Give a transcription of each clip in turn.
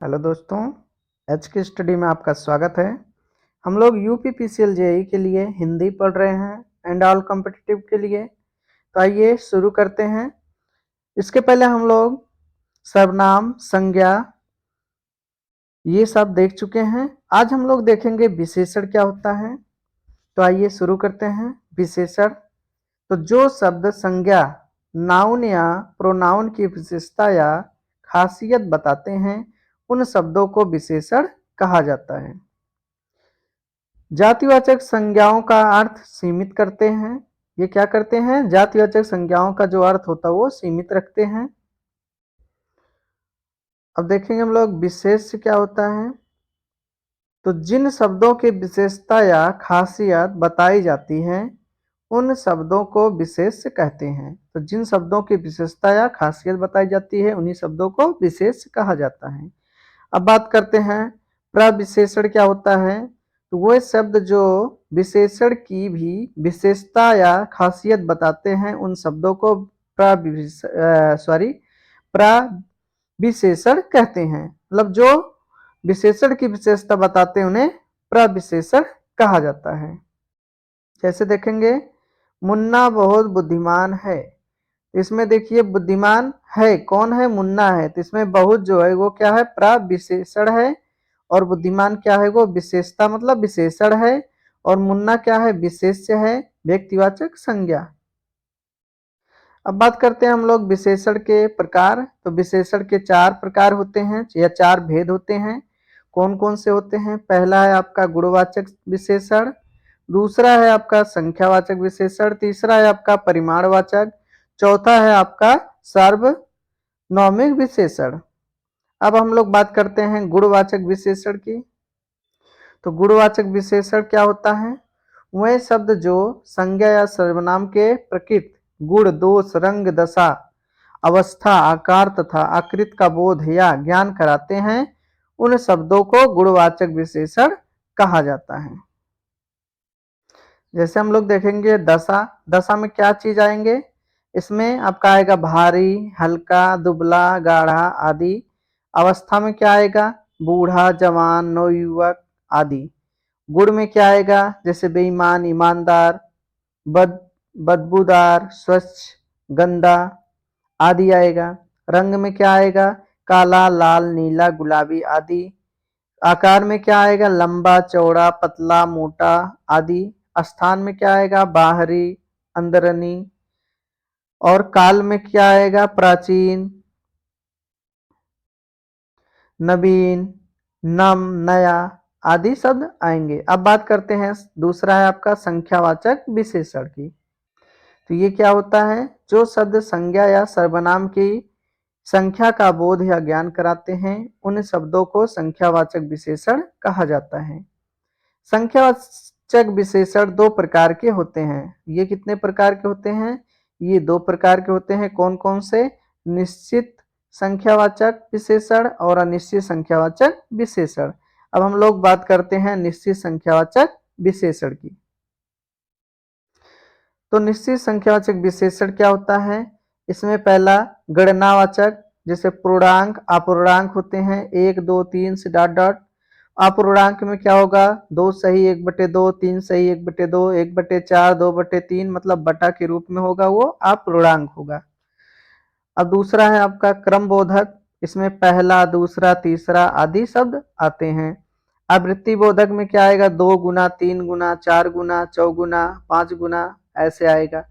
Hello दोस्तों, H के study में आपका स्वागत है। हम लोग यूपी पीसीएल जेईई के लिए हिंदी पढ़ रहे हैं एंड ऑल कॉम्पिटिटिव के लिए। तो आइए शुरू करते हैं। इसके पहले हम लोग सर्वनाम, संज्ञा ये सब देख चुके हैं। आज हम लोग देखेंगे विशेषण क्या होता है। तो आइए शुरू करते हैं। विशेषण तो जो शब्द संज्ञा, नाउन या प्रोनाउन की विशेषता या खासियत बताते हैं उन शब्दों को विशेषण कहा जाता है। जातिवाचक संज्ञाओं का अर्थ सीमित करते हैं। ये क्या करते हैं? जातिवाचक संज्ञाओं का जो अर्थ होता है वो सीमित रखते हैं। अब देखेंगे हम लोग विशेष्य क्या होता है। तो जिन शब्दों की विशेषता या खासियत बताई जाती है उन शब्दों को विशेष्य कहते हैं। तो जिन शब्दों की विशेषता या खासियत बताई जाती है उन्हीं शब्दों को विशेष्य कहा जाता है। अब बात करते हैं प्रविशेषण क्या होता है। तो वो शब्द जो विशेषण की भी विशेषता या खासियत बताते हैं उन शब्दों को प्रविशेषण कहते हैं। मतलब जो विशेषण की विशेषता बताते हैं उन्हें प्रविशेषण कहा जाता है। जैसे देखेंगे मुन्ना बहुत बुद्धिमान है। इसमें देखिए बुद्धिमान है कौन है? मुन्ना है। तो इसमें बहुत जो है वो क्या है? प्रविशेषण है। और बुद्धिमान क्या है? वो विशेषता मतलब विशेषण है। और मुन्ना क्या है? विशेष्य है, व्यक्तिवाचक संज्ञा। अब बात करते हैं हम लोग विशेषण के प्रकार। तो विशेषण के 4 प्रकार होते हैं या 4 भेद होते हैं। कौन कौन से होते हैं? पहला है आपका गुणवाचक विशेषण, दूसरा है आपका संख्यावाचक विशेषण, तीसरा है आपका परिमाणवाचक, चौथा है आपका सार्वनौमिक विशेषण। अब हम लोग बात करते हैं गुणवाचक विशेषण की। तो गुणवाचक विशेषण क्या होता है? वह शब्द जो संज्ञा या सर्वनाम के प्रकृति, गुण, दोष, रंग, दशा, अवस्था, आकार तथा आकृति का बोध या ज्ञान कराते हैं उन शब्दों को गुणवाचक विशेषण कहा जाता है। जैसे हम लोग देखेंगे दशा। दशा में क्या चीज आएंगे? इसमें आपका आएगा भारी, हल्का, दुबला, गाढ़ा आदि। अवस्था में क्या आएगा? बूढ़ा, जवान, नवयुवक आदि। गुण में क्या आएगा? जैसे बेईमान, ईमानदार, बद बदबूदार, स्वच्छ, गंदा आदि आएगा। रंग में क्या आएगा? काला, लाल, नीला, गुलाबी आदि। आकार में क्या आएगा? लंबा, चौड़ा, पतला, मोटा आदि। स्थान में क्या आएगा? बाहरी, अंदरनी। और काल में क्या आएगा? प्राचीन, नवीन, नम, नया आदि शब्द आएंगे। अब बात करते हैं दूसरा है आपका संख्यावाचक विशेषण की। तो ये क्या होता है? जो शब्द संज्ञा या सर्वनाम की संख्या का बोध या ज्ञान कराते हैं उन शब्दों को संख्यावाचक विशेषण कहा जाता है। संख्यावाचक विशेषण 2 प्रकार के होते हैं। ये कितने प्रकार के होते हैं? ये 2 प्रकार के होते हैं। कौन कौन से? निश्चित संख्यावाचक विशेषण और अनिश्चित संख्यावाचक विशेषण। अब हम लोग बात करते हैं निश्चित संख्यावाचक विशेषण की। तो निश्चित संख्यावाचक विशेषण क्या होता है? इसमें पहला गणनावाचक, जैसे पूर्णांक, अपूर्णांक होते हैं 1 2 3 से डॉट डॉट। अपूर्णांक में क्या होगा? 2 सही 1/2, 3 सही 1/2, 1/4, 2/3 मतलब बटा के रूप में होगा, वो अपूर्णांक होगा। अब दूसरा है आपका क्रमबोधक। इसमें पहला, दूसरा, तीसरा आदि शब्द आते हैं। आवृत्ति बोधक में क्या आएगा? 2 गुना, 3 गुना, 4 गुना, चौगुना, 5 गुना ऐसे आएगा।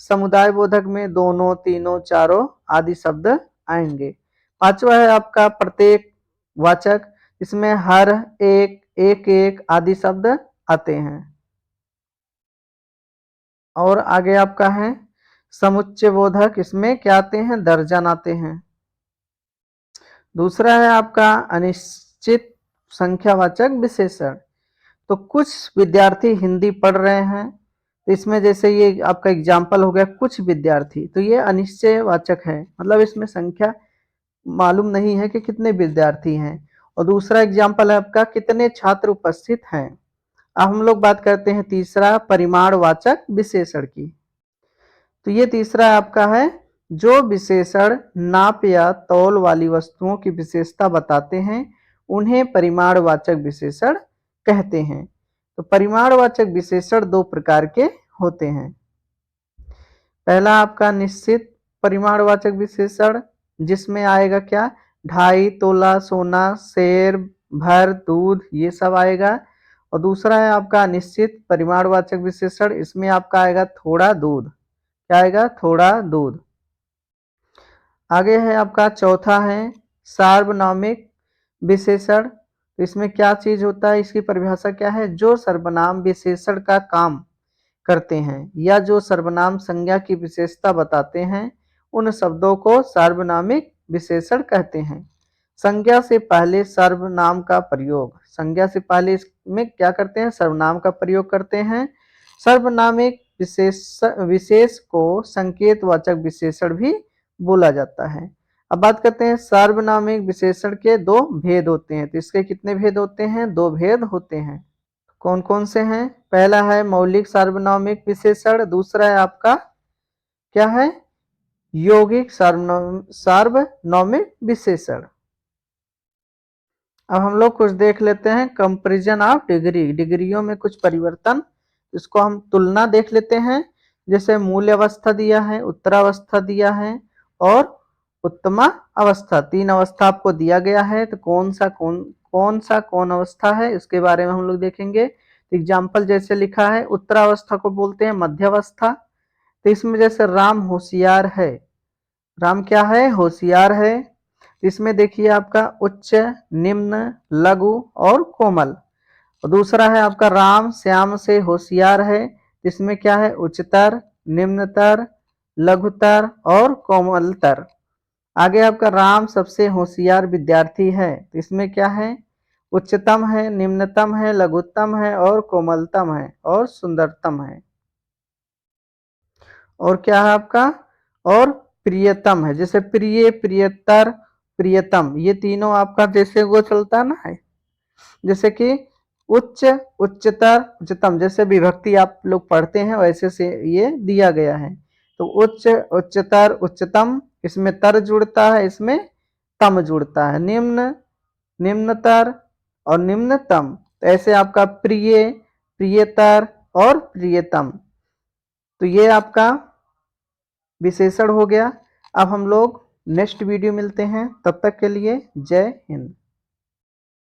समुदाय बोधक में दोनों, तीनों, चारों आदि शब्द आएंगे। पांचवा है आपका प्रत्येक वाचक। इसमें हर, एक, एक एक आदि शब्द आते हैं। और आगे आपका है समुच्चय बोधक। इसमें क्या आते हैं? दर्जन आते हैं। दूसरा है आपका अनिश्चित संख्यावाचक विशेषण। तो कुछ विद्यार्थी हिंदी पढ़ रहे हैं, तो इसमें जैसे ये आपका एग्जाम्पल हो गया कुछ विद्यार्थी, तो ये अनिश्चयवाचक है, मतलब इसमें संख्या मालूम नहीं है कि कितने विद्यार्थी हैं। और दूसरा एग्जाम्पल है आपका कितने छात्र उपस्थित हैं। अब हम लोग बात करते हैं तीसरा परिमाणवाचक विशेषण की। तो ये तीसरा आपका है जो विशेषण नाप या तौल वाली वस्तुओं की विशेषता बताते हैं उन्हें परिमाणवाचक विशेषण कहते हैं। तो परिमाणवाचक विशेषण दो प्रकार के होते हैं। पहला आपका निश्चित परिमाणवाचक विशेषण, जिसमें आएगा क्या, 2.5 तोला सोना, शेर भर दूध, ये सब आएगा। और दूसरा है आपका अनिश्चित परिमाणवाचक विशेषण, इसमें आपका आएगा थोड़ा दूध। क्या आएगा, थोड़ा दूध। आगे है आपका चौथा है सार्वनामिक विशेषण। तो इसमें क्या चीज होता है, इसकी परिभाषा क्या है, जो सर्वनाम विशेषण का काम करते हैं या जो सर्वनाम संज्ञा की विशेषता बताते हैं, उन शब्दों को सार्वनामिक विशेषण कहते हैं। संज्ञा से पहले सर्वनाम का प्रयोग, संज्ञा से पहले इसमें क्या करते हैं, सर्वनाम का प्रयोग करते हैं। सर्वनामिक विशेष को संकेतवाचक विशेषण भी बोला जाता है। अब बात करते हैं सार्वनामिक विशेषण के दो भेद होते हैं। तो इसके कितने भेद होते हैं, दो भेद होते हैं। कौन कौन से हैं, पहला है मौलिक सार्वनामिक विशेषण, दूसरा है आपका क्या है, यौगिक सार्वनामिक विशेषण। अब हम लोग कुछ देख लेते हैं कंपैरिजन ऑफ डिग्री, डिग्रियों में कुछ परिवर्तन, इसको हम तुलना देख लेते हैं। जैसे मूल अवस्था दिया है, उत्तरावस्था दिया है और उत्तमा अवस्था, तीन अवस्था आपको दिया गया है। तो कौन अवस्था है, इसके बारे में हम लोग देखेंगे। एग्जाम्पल जैसे लिखा है, उत्तरावस्था को बोलते हैं मध्यावस्था। तो इसमें जैसे राम होशियार है, राम क्या है, होशियार है। इसमें देखिए आपका उच्च, निम्न, लघु और कोमल। और दूसरा है आपका राम श्याम से होशियार है, इसमें क्या है, उच्चतर, निम्नतर, लघुतर और कोमलतर। आगे आपका राम सबसे होशियार विद्यार्थी है, तो इसमें क्या है, उच्चतम है, निम्नतम है, लघुत्तम है और कोमलतम है और सुंदरतम है। और क्या है आपका, और प्रियतम है, जैसे प्रिय, प्रियतर, प्रियतम, ये तीनों आपका जैसे वो चलता ना है, जैसे कि उच्च, उच्चतर, उच्चतम, जैसे विभक्ति आप लोग पढ़ते हैं वैसे से ये दिया गया है। तो उच्च, उच्चतर, उच्चतम, इसमें तर जुड़ता है, इसमें तम जुड़ता है, निम्न, निम्नतर और निम्नतम। तो ऐसे आपका प्रिय, प्रियतर और प्रियतम। तो ये आपका विशेषण हो गया। अब हम लोग नेक्स्ट वीडियो मिलते हैं, तब तक के लिए जय हिंद।